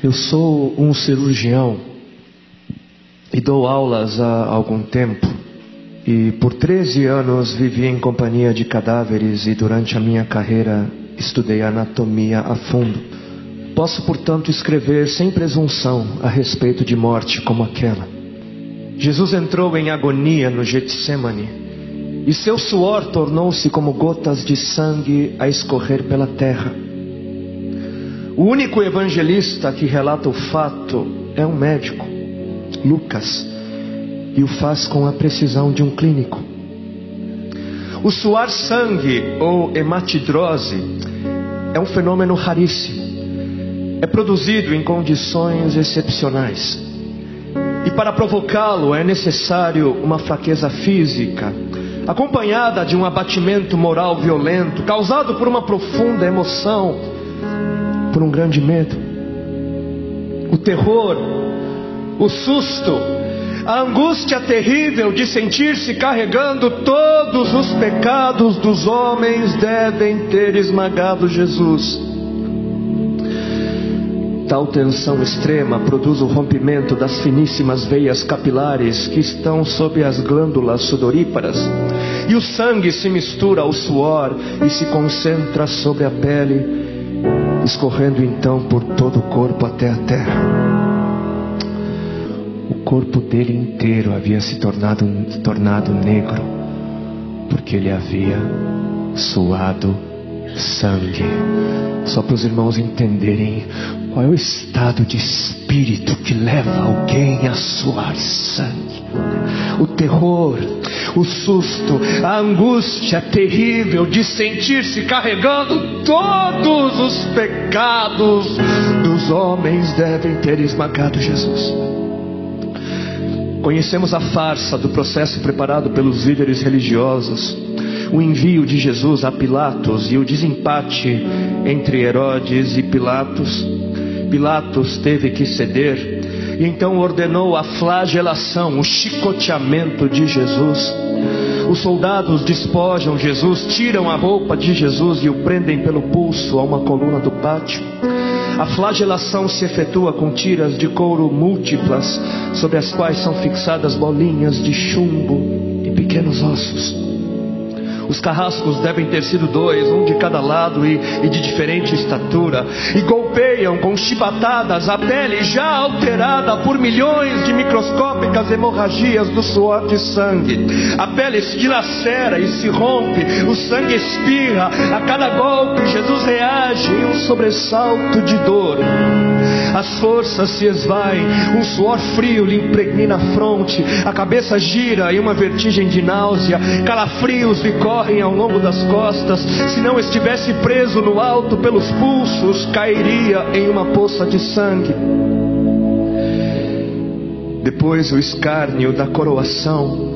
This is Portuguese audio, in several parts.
Eu sou um cirurgião e dou aulas há algum tempo. E por 13 anos vivi em companhia de cadáveres e durante a minha carreira estudei anatomia a fundo. Posso, portanto, escrever sem presunção a respeito de morte como aquela. Jesus entrou em agonia no Getsemane e seu suor tornou-se como gotas de sangue a escorrer pela terra. O único evangelista que relata o fato é um médico, Lucas, e o faz com a precisão de um clínico. O suar sangue, ou hematidrose, é um fenômeno raríssimo. É produzido em condições excepcionais. E para provocá-lo é necessário uma fraqueza física, acompanhada de um abatimento moral violento, causado por uma profunda emoção, por um grande medo. O terror, o susto, a angústia terrível de sentir-se carregando todos os pecados dos homens devem ter esmagado Jesus. Tal tensão extrema produz o rompimento das finíssimas veias capilares que estão sob as glândulas sudoríparas, e o sangue se mistura ao suor e se concentra sobre a pele, escorrendo então por todo o corpo até a terra. O corpo dele inteiro havia se tornado negro, porque ele havia suado sangue. Só para os irmãos entenderem qual é o estado de espírito que leva alguém a suar sangue. O terror, o susto, a angústia terrível de sentir-se carregando todos os pecados dos homens devem ter esmagado Jesus. Conhecemos a farsa do processo preparado pelos líderes religiosos, o envio de Jesus a Pilatos e o desempate entre Herodes e Pilatos. Pilatos teve que ceder e então ordenou a flagelação, o chicoteamento de Jesus. Os soldados despojam Jesus, tiram a roupa de Jesus e o prendem pelo pulso a uma coluna do pátio. A flagelação se efetua com tiras de couro múltiplas, sobre as quais são fixadas bolinhas de chumbo e pequenos ossos. Os carrascos devem ter sido 2, um de cada lado e de diferente estatura, e golpeiam com chibatadas a pele já alterada por milhões de microscópicas hemorragias do suor de sangue. A pele se dilacera e se rompe, o sangue espirra. A cada golpe Jesus reage em um sobressalto de dor. As forças se esvaem, um suor frio lhe impregna a fronte, a cabeça gira em uma vertigem de náusea, calafrios lhe correm ao longo das costas. Se não estivesse preso no alto pelos pulsos, cairia em uma poça de sangue. Depois o escárnio da coroação,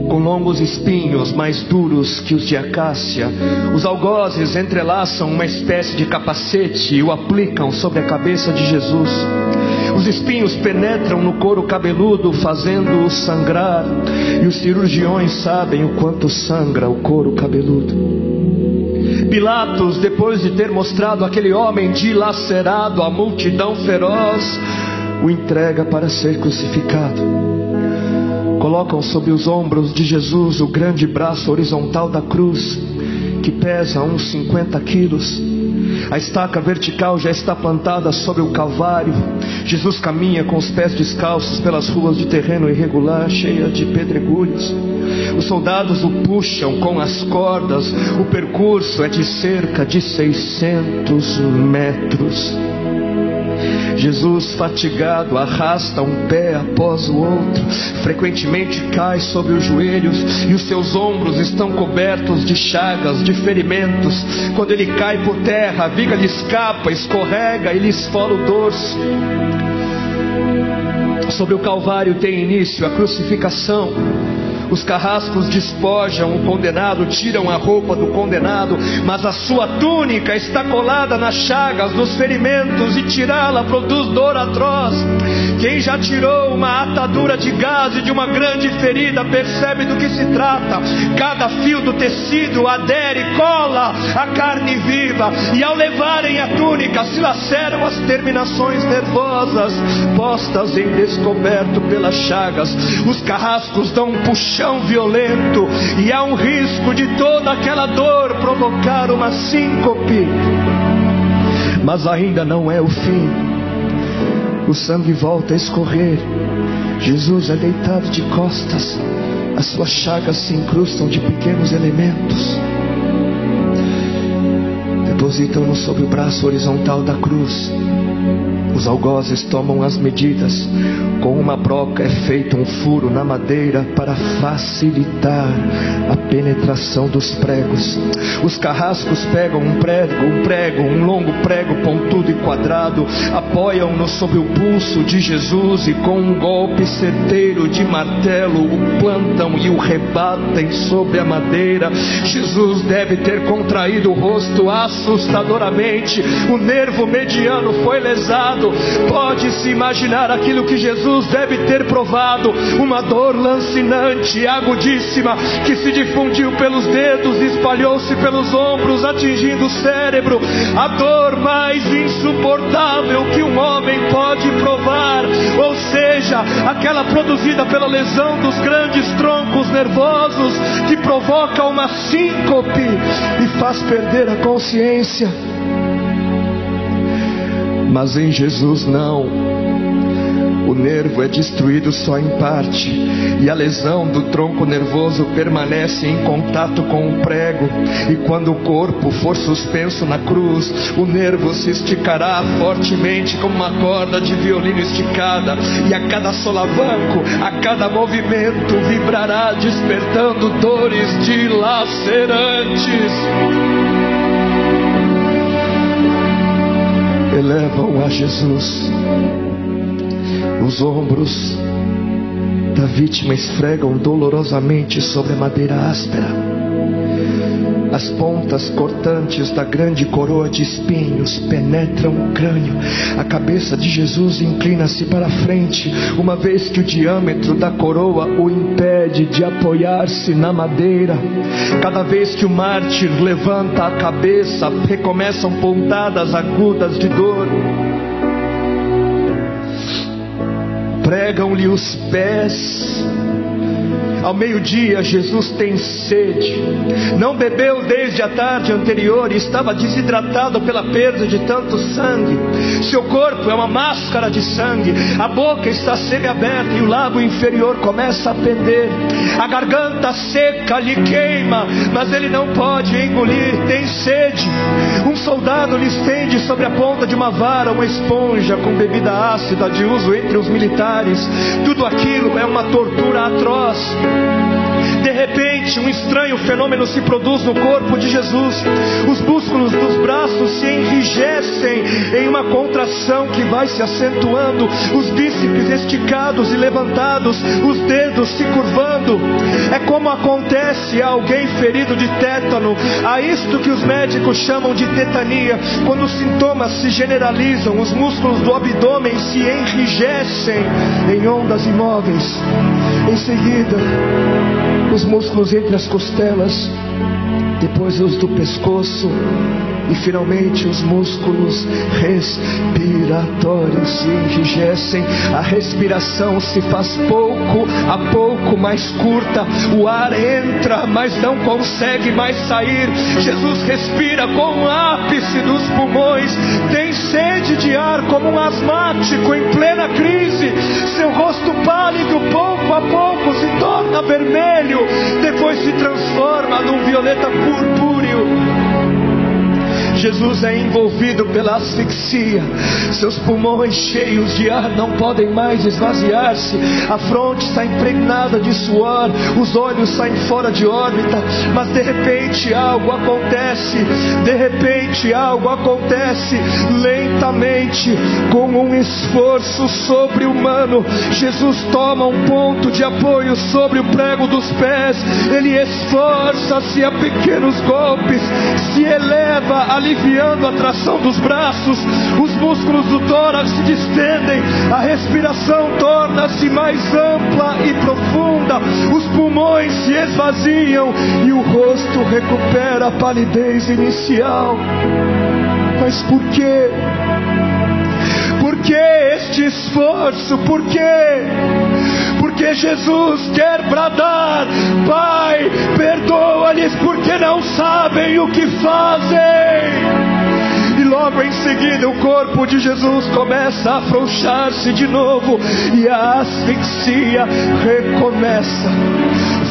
com longos espinhos mais duros que os de acácia. Os algozes entrelaçam uma espécie de capacete e o aplicam sobre a cabeça de Jesus. Os espinhos penetram no couro cabeludo, fazendo-o sangrar, e os cirurgiões sabem o quanto sangra o couro cabeludo. Pilatos, depois de ter mostrado aquele homem dilacerado à multidão feroz, o entrega para ser crucificado. Colocam sobre os ombros de Jesus o grande braço horizontal da cruz, que pesa uns 50 quilos. A estaca vertical já está plantada sobre o Calvário. Jesus caminha com os pés descalços pelas ruas de terreno irregular, cheia de pedregulhos. Os soldados o puxam com as cordas. O percurso é de cerca de 600 metros. Jesus, fatigado, arrasta um pé após o outro. Frequentemente cai sobre os joelhos e os seus ombros estão cobertos de chagas, de ferimentos. Quando ele cai por terra, a viga lhe escapa, escorrega e lhe esfola o dorso. Sobre o Calvário tem início a crucificação. Os carrascos despojam o condenado, tiram a roupa do condenado, mas a sua túnica está colada nas chagas dos ferimentos, e tirá-la produz dor atroz. Quem já tirou uma atadura de gaze de uma grande ferida percebe do que se trata. Cada fio do tecido adere e cola a carne viva, e ao levarem a túnica se laceram as terminações nervosas postas em descoberto pelas chagas. Os carrascos dão um puxão violento, e há um risco de toda aquela dor provocar uma síncope. Mas ainda não é o fim. O sangue volta a escorrer. Jesus é deitado de costas. As suas chagas se incrustam de pequenos elementos. Depositam-no sobre o braço horizontal da cruz. Os algozes tomam as medidas. Com uma broca é feito um furo na madeira para facilitar a penetração dos pregos. Os carrascos pegam um prego, um longo prego pontudo e quadrado, apoiam-no sobre o pulso de Jesus, e com um golpe certeiro de martelo o plantam e o rebatem sobre a madeira. Jesus deve ter contraído o rosto assustadoramente. O nervo mediano foi lesado. Pode-se imaginar aquilo que Jesus deve ter provado: uma dor lancinante, agudíssima, que se difundiu pelos dedos, espalhou-se pelos ombros, atingindo o cérebro. A dor mais insuportável que um homem pode provar, ou seja, aquela produzida pela lesão dos grandes troncos nervosos, que provoca uma síncope e faz perder a consciência. Mas em Jesus não. O nervo é destruído só em parte, e a lesão do tronco nervoso permanece em contato com o prego. E quando o corpo for suspenso na cruz, o nervo se esticará fortemente como uma corda de violino esticada, e a cada solavanco, a cada movimento, vibrará despertando dores dilacerantes. Elevam a Jesus. Os ombros da vítima esfregam dolorosamente sobre a madeira áspera. As pontas cortantes da grande coroa de espinhos penetram o crânio. A cabeça de Jesus inclina-se para a frente, uma vez que o diâmetro da coroa o impede de apoiar-se na madeira. Cada vez que o mártir levanta a cabeça, recomeçam pontadas agudas de dor. Pregam-lhe os pés. Ao meio-dia, Jesus tem sede. Não bebeu desde a tarde anterior e estava desidratado pela perda de tanto sangue. Seu corpo é uma máscara de sangue. A boca está semiaberta e o lábio inferior começa a pender. A garganta seca lhe queima, mas ele não pode engolir. Tem sede. Um soldado lhe estende sobre a ponta de uma vara uma esponja com bebida ácida de uso entre os militares. Tudo aquilo é uma tortura atroz. De repente, um estranho fenômeno se produz no corpo de Jesus. Os músculos dos braços se enrijecem em uma contração que vai se acentuando, os bíceps esticados e levantados, os dedos se curvando. É como acontece a alguém ferido de tétano, a isto que os médicos chamam de tetania. Quando os sintomas se generalizam, os músculos do abdômen se enrijecem em ondas imóveis. Em seguida, os músculos entre as costelas, depois os do pescoço, e finalmente os músculos respiratórios se enrijecem. A respiração se faz pouco a pouco mais curta. O ar entra, mas não consegue mais sair. Jesus respira com o ápice dos pulmões. Tem sede de ar como um asmático em plena crise. Seu rosto pálido pouco a pouco se torna vermelho, depois se transforma num violeta purpúreo. Jesus é envolvido pela asfixia. Seus pulmões cheios de ar não podem mais esvaziar-se. A fronte está impregnada de suor, os olhos saem fora de órbita. Mas de repente algo acontece. De repente algo acontece. Lentamente, com um esforço sobre-humano, Jesus toma um ponto de apoio sobre o prego dos pés. Ele esforça-se a pequenos golpes, se eleva, aliviando a tração dos braços. Os músculos do tórax se distendem, a respiração torna-se mais ampla e profunda, os pulmões se esvaziam e o rosto recupera a palidez inicial. Mas por quê? Por que este esforço? Por quê? Porque Jesus quer bradar: Pai, perdoa-lhes porque não sabem o que fazem. E logo em seguida o corpo de Jesus começa a afrouxar-se de novo e a asfixia recomeça.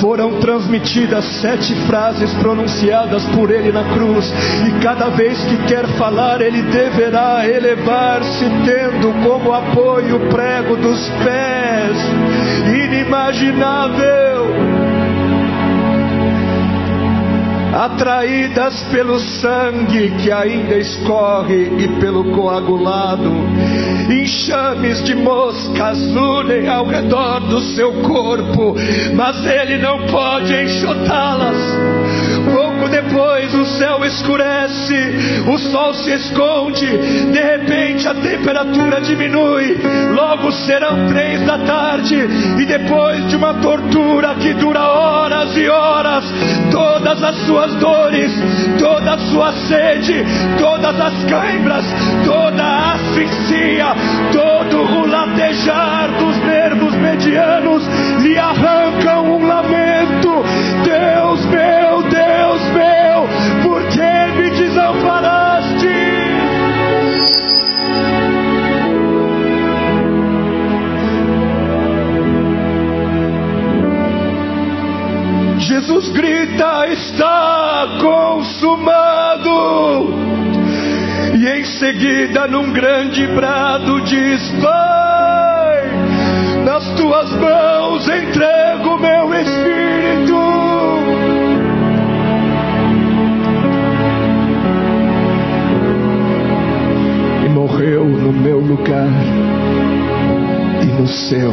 Foram transmitidas 7 frases pronunciadas por ele na cruz, e cada vez que quer falar ele deverá elevar-se, tendo como apoio o prego dos pés. Inimaginável! Atraídas pelo sangue que ainda escorre e pelo coagulado, enxames de moscas unem ao redor do seu corpo, mas ele não pode enxotá-las. Pouco depois o céu escurece, o sol se esconde, de repente a temperatura diminui. Logo serão 3 da tarde, e depois de uma tortura que dura horas e horas, todas as suas dores, toda a sua sede, todas as cãibras, toda a asfixia, todo o latejar dos nervos medianos lhe arrancam um lamento: Deus meu, por que me desamparaste? Jesus grita: está consumado. E em seguida, num grande brado, diz: Pai, nas tuas mãos entrego meu espírito. E morreu no meu lugar e no seu.